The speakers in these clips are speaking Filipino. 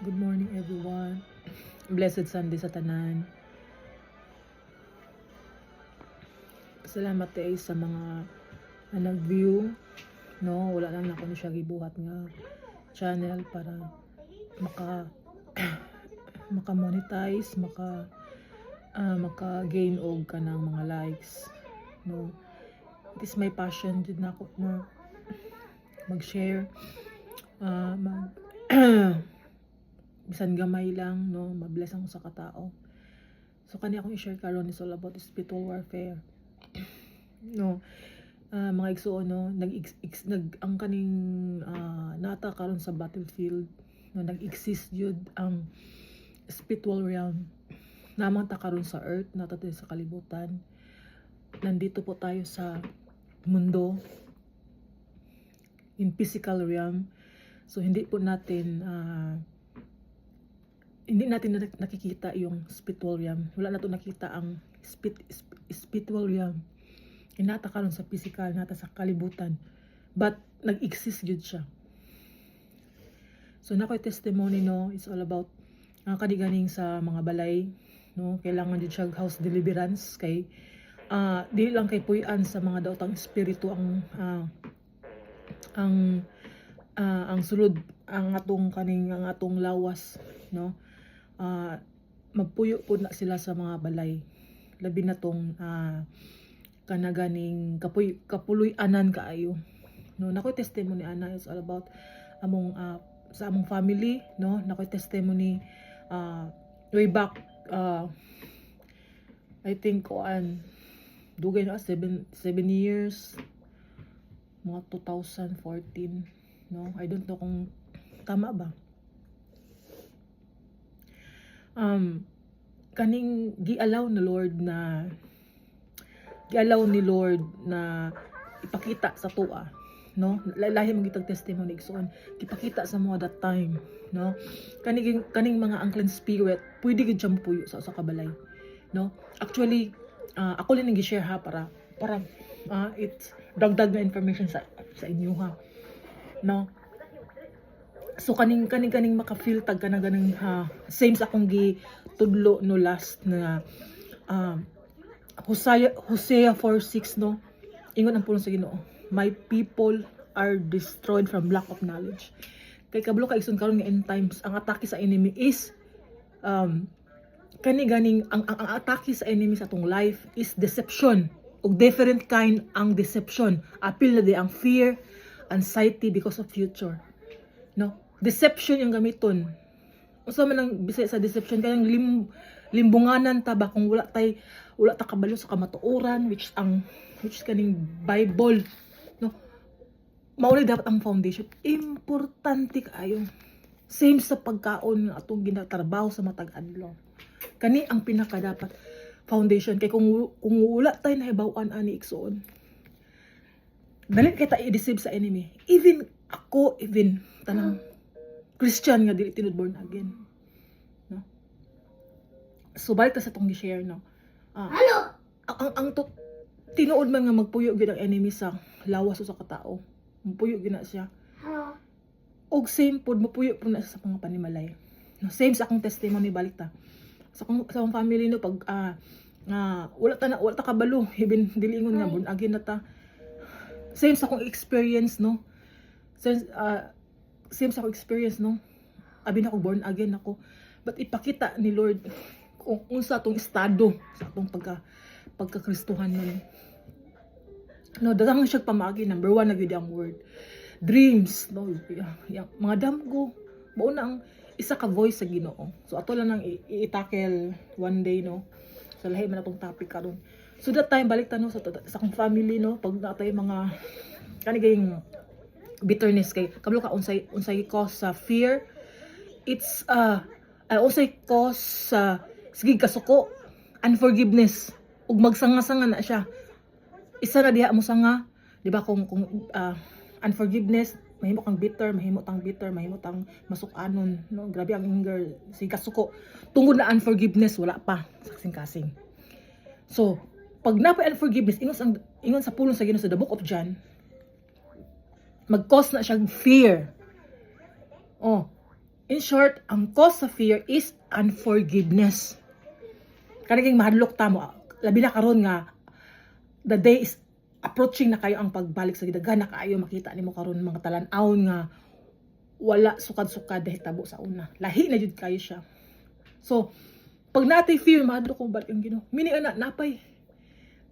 Good morning everyone. Blessed Sunday sa tanan. Salamat tayo sa mga nag-view. No, wala lang ako ni siya gibuhat nga channel para maka-monetize, maka-gain og kanang mga likes. No. It is my passion jud nako na mag-share bisan gamay lang, no, mabless ang sa katao. So kani akong i-share karon is all about spiritual warfare. No, mga igsoon, no, ang kaning nata karon sa battlefield, no, nag-exist jud ang spiritual realm. Namang ta karon sa earth, nata sa kalibutan. Nandito po tayo sa mundo in physical realm. So hindi po natin nakikita yung spiritual realm. Wala na to nakita ang spiritual realm. Inata karon sa physical, nata sa kalibutan. But nag-exist jud siya. So nakoy testimony, no, it's all about kaniganing sa mga balay, no, kailangan jud siya house deliverance kay dili lang kay puy-an sa mga daotang espiritu ang sulod ang atong lawas, no. Magpuyo po na sila sa mga balay, labi na tong kanaganing kapuloy-anan kaayo, no. Nakoy testimony ana is all about among sa among family, no. Nakoy testimony way back I think dugay na 7 years, mga 2014, no. I don't know kung tama ba. Kaning gialaw ni Lord na ipakita sa tuwa, no. Lahi mong gitag testimony igsoon ipakita sa mo that time, no. Kaning mga unclean spirit pwede gid siyang puyo sa kabalay, no. Actually ako lang gi-share ha para it's dagdag na information sa inyo ha, no. So kaning maka-feel tag kana ganang same sa akong gitudlo no last na Hosea 4:6, no. Ingon ang pulong sa Ginoo, my people are destroyed from lack of knowledge. Kay kabalo ka igsoon karon nga end times, ang atake sa enemy is ang atake sa enemy sa atong life is deception, og different kind ang deception. Apil na di ang fear, anxiety because of future, no. Deception yung gamiton. Usa man ang bisay sa deception kayang limbunganan ta ba kung wala ta kabalo sa kamatuoran, which kaning Bible, no. Mauli dapat ang foundation importante kaayo. Same sa pagkaon nga atong ginatrabaho sa matag adlaw. Kani ang pinaka dapat foundation kay kung wala tay nahibaw-an ani igsoon, dali kita i-deceive sa enemy. Even tanang Christian nga dili tinud born again, no. So balik ta sa tong gi-share, no. Hello. Ang tinuod man nga magpuyo gid ang enemy sa lawas o sa katao. Magpuyo gid na siya. Hello. Og same pod mapuyo po na sa mga panimalay, no. Same sa akong testimony, balik ta sa akong family, no. Pag wala ta kabalo, even dili ingon nga born again na ta. Same sa akong experience, no. Same sa akong experience, no. Abi na ako born again ako, but ipakita ni Lord kung unsa atong estado sa atong pagkakristohan nun, no. Daghang siya pamagi. Number 1 na gyud ang word dreams, no. Yung mga damgo mao na ang isa ka voice sa Ginoo. So ato lang nang i-tackle one day, no. So lahi man atong topic karon. So that time balik ta, no, sa akong family, no. Pag natay mga kanigayng bitterness kay kabalo ka unsay cause sa fear, it's unsay cause sa sige kasuko, unforgiveness, ug magsanga-sanga na siya. Isa na diha mo sanga, di ba, kung unforgiveness, mahimo kang bitter, mahimo tang masukanon, no. Grabe ang anger, sige kasuko tungod na unforgiveness, wala pa kasing-kasing. So pag napay unforgiveness, ingon sa pulong sa Ginoo sa the book of John, mag-cause na siyang fear. In short, ang cause sa fear is unforgiveness. Kaniging mahadlok ta mo, labi na karon nga the day is approaching na kayo ang pagbalik sa gidaghan na kayo makita nimo karon mga talan-awon nga wala sukad-sukad dahil tabo sa una. Lahi na jud kayo siya. So, pag natay fear, mahadlok kong balik ang Ginoo. Mini ana napay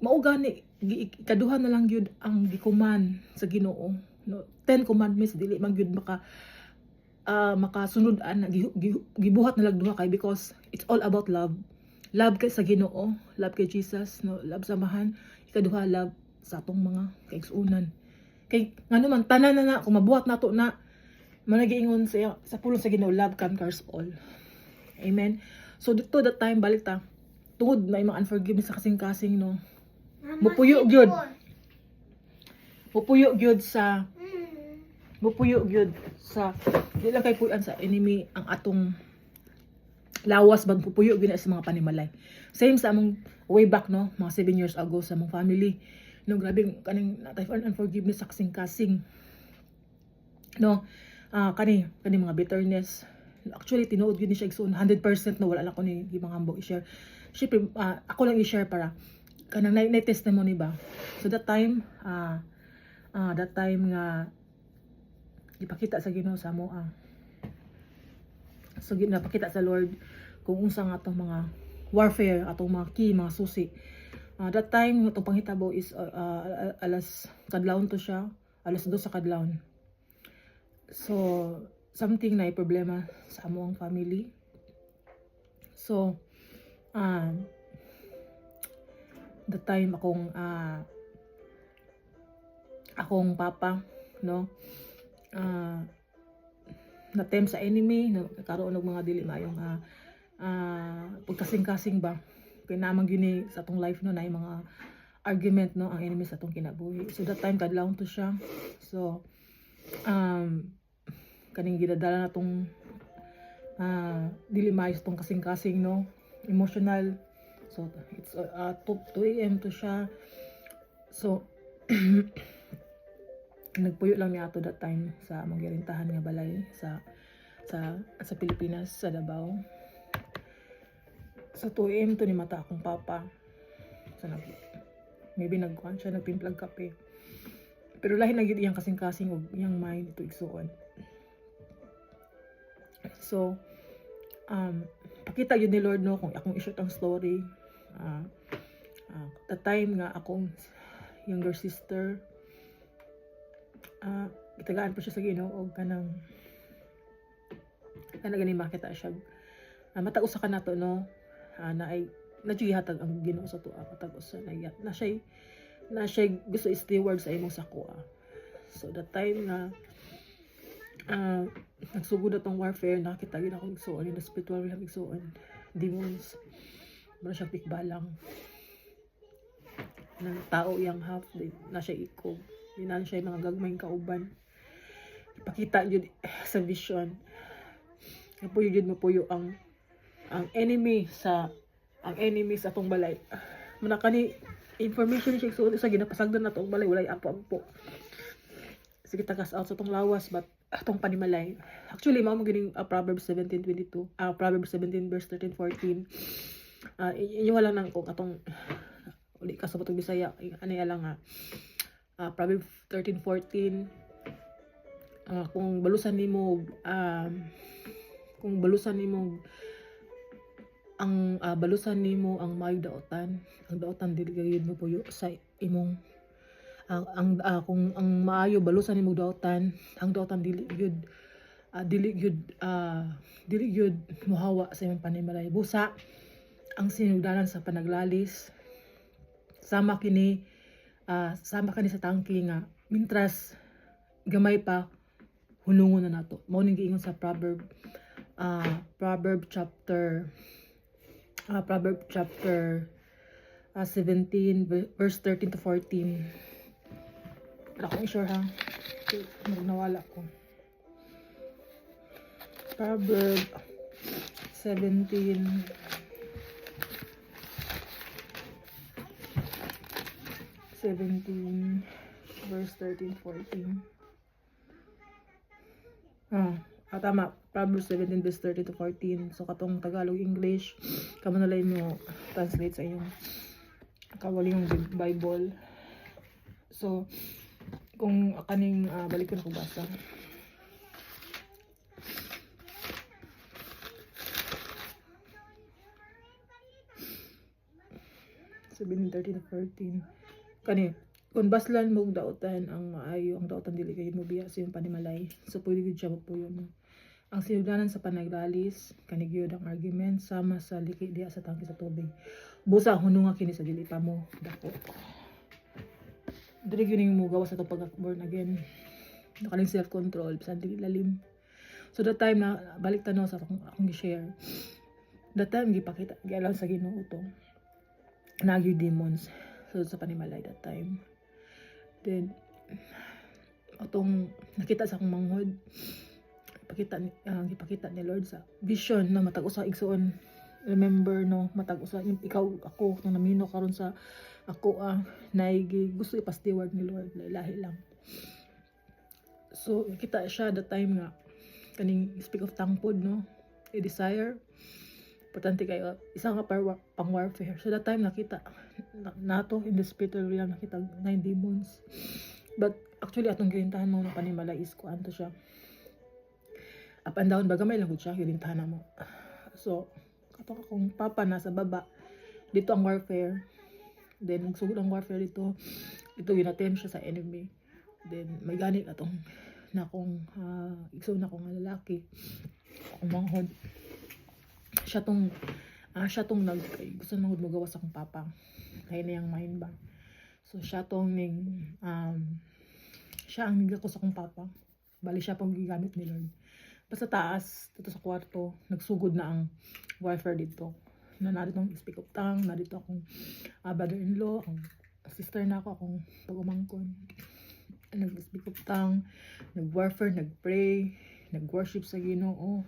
mao gani ikaduha na lang yun ang gikuman sa Ginoo, no? 10 commandments dili man gyud makasunod ana gibuhat na lang duha kay because it's all about love. Love kay sa Ginoo, love kay Jesus, no? Love samahan, ikaduha love sa atong mga kaigsuonan. Kay ngano man tanan na kung mabuhat nato na managiingon sa pulong sa Ginoo, love conquers all. Amen. So dito that time balik ta tungod na mga unforgiveness sa kasing-kasing, no. Mupuyo gyud sa di lang kay puyan sa enemy ang atong lawas bag pupuyo gyud sa mga panimalay. Same sa among way back, no, mga 7 years ago sa among family, no. Grabe kaning natay unforgiveness sa kasing-kasing, no. Kani mga bitterness. Actually tinuod gyud ni siya igsoon 100% no, wala lang ko ni gibang hambog i-share. Syempre ako lang i-share para kanang na testimony ba. So that time nga ipakita sa Ginoo sa mo so ginapakita sa Lord kung unsa nga atong mga warfare, atong mga key, mga susi. That time atong panghitabo is alas kadlawon to siya, alas 2 sa kadlawon. So something na problema sa among family. So the time akong papa, no, na-tempt sa enemy, no, karoon og mga dili mayong pagkasing-kasing ba. Kaya naman gini sa atong life, no, na mga argument, no, ang enemy sa atong kinabuhi. So that time kadlawon to siya. So kaning gidadala na tong dili maayos tong kasing-kasing, no, emotional. So it's 2 AM to siya. So nagpuyo lang niya ato that time sa among girintahan nga balay sa Pilipinas, sa Davao. Sa 2 AM to ni mata akong papa. So maybe nagkuhan siya, nagpimplag kape. Pero lahi na gyud iyang kasing-kasing og iyang mind ito igsuon. So pakita yun ni Lord, no, kung akong i-share ang story. The time nga akong younger sister itagaan po siya sa Ginoo og kanang gani makita siya matag usa ka nato, no, na ay nagihatag ang Ginoo sa tuwa matag usa na siya gusto i-steward sa imong sako. So that time nga nagsugod na tong warfare, nakita gyud akong igsuon in the spiritual realm, igsuon demons mura siya pikbalang ng tao yang half na siya iko dinan siya mga gagmayng kauban. Ipakita jud sa vision kapuyo jud mapuyo ang enemy sa atong balay. Manakani information ni siya igsuon sa ginapasagdan na tong balay walay ampo-ampo. Sige tagas out sa tong lawas but atong panimalay. Actually mao mo gining Proverbs 17:22. Proverbs 17 verse 13-14. Inyo lang nang kung atong uli ka sa butong Bisaya ani lang nga. Proverbs 13:14. Kung balusan nimo ang maayong daotan, ang daotan dili gyud mo puyo sa imong kung ang maayo balusan nimo daotan, ang daotan dili gyud mohawa sa imong panimalay. Busa ang sinugdanan sa panaglalis sama kini sa tangki nga mintras gamay pa hunungon na nato. Mao ning giingon sa Proverb chapter 17 verse 13-14. Wala akong sure ha. Nawala ko. Proverb 17 verse 13-14. Tama, Proverbs 17 verse 13 to 14. So katong Tagalog English, kamo na lang mo translate sa inyong kawaling Bible. So kung kaning balik ko na basa. Sabihin 13 to 14. Kani, kung baslan mo dautan ang maayo, ang dautan dili kayo mo biya sa iyong panimalay. So pwede gid siya mapuyo mo. Ang sinugdanan sa panaglalis, kanigyod ang argument sama sa liki diha sa tangke sa tubig. Busa hununga kini sa dili pa mo dako. Dili gyud mo gawas sa pag born again. Nakaling self control bisan dili lalim. So that time na balik tanaw sa akong gi-share. That time gipakita gialang sa Ginoo to. Nagyo demons so sa panimalay that time. Then atong nakita sa akong manghod, gipakita ni Lord sa vision na matag usa igsoon. Remember no, matag usa ikaw ako nang namino karon sa ako naigi gusto ipa-steward ni Lord, lahi lang. So kita siya that time nga kaning speak of tongue pod no, a desire importante kayo isa nga pang warfare. So that time nakita nato in the spiritual realm, nakita 9 demons, but actually atong gilintahan mo na panimalay is kuan to siya up and down, bagamay lang gud siya gilintahan mo. So katong akong papa nasa baba, dito ang warfare, then nagsugod ang warfare dito ginatem siya sa enemy. Then may gani atong na akong igsoon na akong lalaki akong manghod, siya tong gusto nang magawas akong papa kaya niyang mind ba. So siya tong siya ang nigako sa akong papa, bali siya pang gigamit ni Lord. Basta taas dito sa kwarto nagsugod na ang warfare dito na narito ang speak of tongue, narito akong brother-in-law, ang sister na ako, akong pag-umangkon, nag-speak of tongue, nag-warfare, nag-pray, nag-worship sa Ginoo,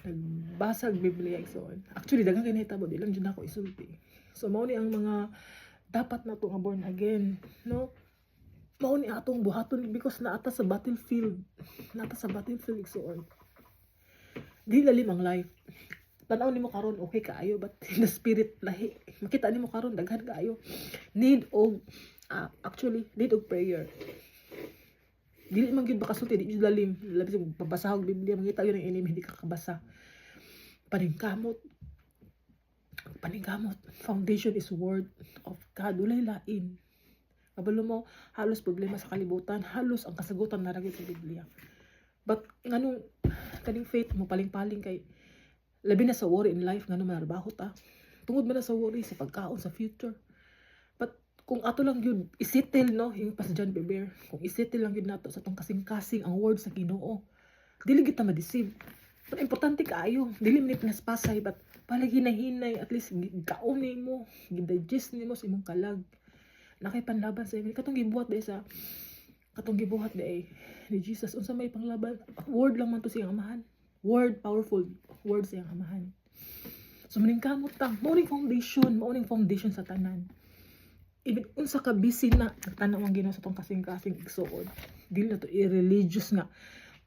nagbasag Biblia. So actually daghang kinahitabo, di lang dyan ako isulti. So mao ni ang mga dapat na nga born again no, mao ni atong buhaton because naata sa battlefield igsoon. Di lalim ang life. Tanaw nimo karon okay kaayo, but in the spirit lahi. Makita nimo karon daghan kaayo. Need og prayer. Dili man gyud bakasulti, di gyud lalim. Labi sa pagbasa og Biblia, makita yun ang enemy, hindi ka kabasa. Paningkamot. Foundation is word of God. Walay lain. Kabalo mo, halos problema sa kalibutan, halos ang kasagutan naragay sa Biblia. But nganong kaning faith mo paling-paling kay labi na sa worry in life, nganong manarbaho ta. Tungod man na sa worry sa pagkaon sa future. But kung ato lang yun isettle no, yung pas John Beber, kung isettle lang yun nato sa tong kasing-kasing ang word sa Ginoo, dili kita ma-deceive. But importante kaayo, dili man pinaspasay, but palagi hinay-hinay, at least kaon mo, gidigest nimo sa imong kalag. Nakay panlaban sa katong gibuhat day ni Jesus, unsa may panglaban, word lang man to siyang amahan. Word, powerful word siyang amahan. So maningkamot ta, morning foundation sa tanan. Even unsa ka busy na tanaw ang Ginoo sa tong kasing-kasing igsuon, dili na to irreligious nga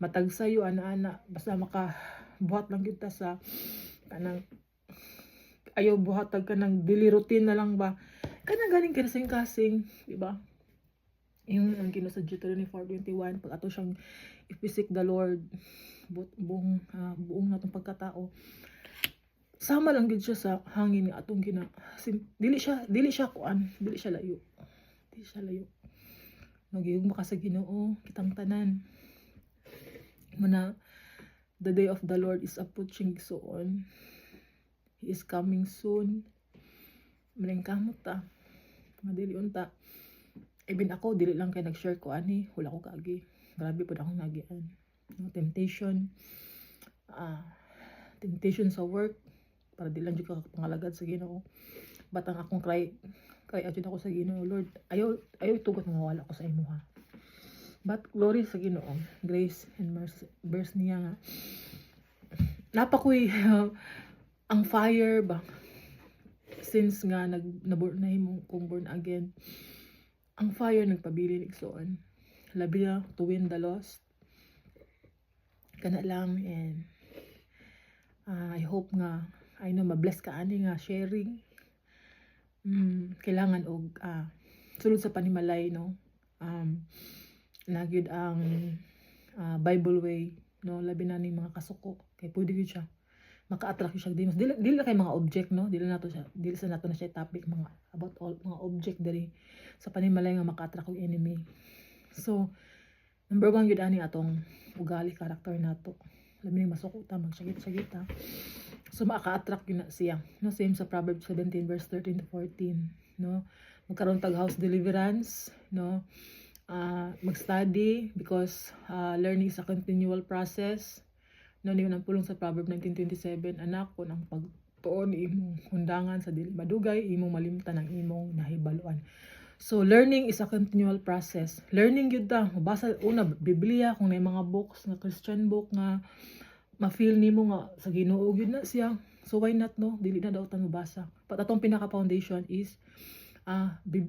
matag sayo ana-ana, basta maka buhat lang kita sa kanang ayaw buhatag ka ng daily routine na lang ba, kanang galing kasing-kasing, di ba? Yung ang Ginoo sa Deuteronomy 4:21, pag ato siyang if we seek the Lord buong natong pagkatao, sama lang gid siya sa hangin nga atong dili siya layo. Nagiyog maka sa Ginoo kitang tanan. Muna the day of the Lord is approaching soon. He is coming soon. Maningkamot ta. Madili unta. Even ako dili lang kay nag-share ko ani, wala ko kaagi. Grabe pud akong nagian. Temptation sa work, para di lang jud ka pangalagad sa Ginoo. Batang akong cry ajud ako sa Ginoo, Lord, ayaw tugot nga wala ko sa imo ha. But glory sa Ginoo, grace and mercy, verse niya nga napakoy ang fire ba since nga naborn na himo kung born again. Ang fire nagpabilin igsoon, labi na to win the lost. kana lang. And I hope nga I know ma-bless ka ani nga sharing. Kailangan og sulod sa panimalay, no. Nagyud ang Bible way, no, labi na ning mga kasuko kay pwede gyud siya maka-attract siya dili dili kay mga object, no, dili sa nato na siya topic mga about all mga object diri sa panimalay nga maka-attract og enemy. So number 1 gyud ani atong ugali, character nato, labi ning masuko ta magsagit-sagit ta, so maka-attract yun na siya, no. Same sa Proverbs 17 verse 13 to 14, no, magkaroon tag house deliverance, no. Mag-study because learning is a continual process, no. Niyo nang pulong sa Proverbs 19:27, anak ko nang pagtuon imong hundangan sa dili madugay, imong malimtan ang imong nahibaluan. So learning is a continual process. Learning gyud ta, mabasa una Biblia kung may mga books nga Christian book nga ma-feel nimo nga sa Ginoo gyud na siya. So why not, no? Dili na daw ta mabasa. But atong pinaka foundation is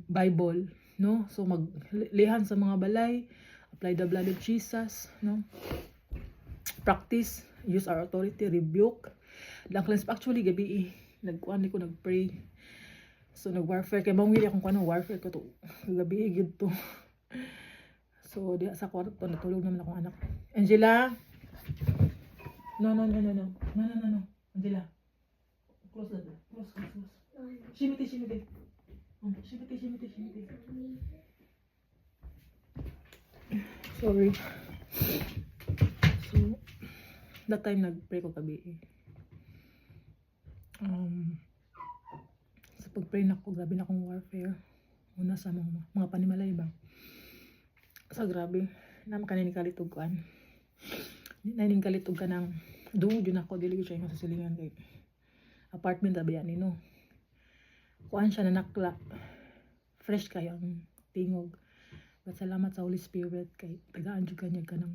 Bible, no. So maglihan sa mga balay, apply the blood of Jesus, no. Practice, use our authority, rebuke. Actually gabi nagkuan ko nagpray. So nag-warfare kay mawili akong kuno warfare ko to. Gabi gid to. So diha sa kwarto natulog naman akong anak. Angela. No. Angela. Close the door. Close. Shimite. Shimite. Sorry. So that time nag-pray ko gabi. Sa pag-pray nako, grabe na akong warfare. Una sa mga panimalay ba. Sa grabe, naman kanin kalitog kan. Naning kalitog ka ng doon yun ako, dili ko siya yung masasilingan kay apartment tabi yan, no. Kuan siya na nakla. Fresh kayo ang tingog. But salamat sa Holy Spirit kay tagaan jud kanya ka ng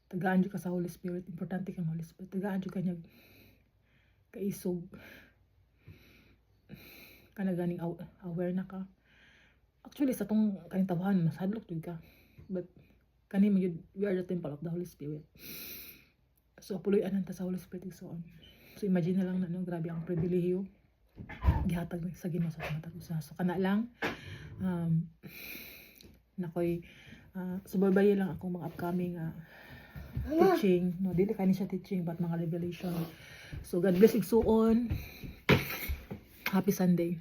tagaan jud ka sa Holy Spirit. Importante kang Holy Spirit. Tagaan jud kanya kaisog. Kana ganing aware na ka. Actually sa tong kaning tawahan masadlok jud ka. But kani mo we are the temple of the Holy Spirit. So puloy anan ta sa Holy Spirit so on. So imagine na lang na, no, grabe ang pribilehiyo gihatag sa Ginoo sa matag usa. So kana lang nakoy subaybay lang ako mga upcoming teaching, no, dili kani siya teaching but mga revelation. So God bless igsuon. Happy Sunday.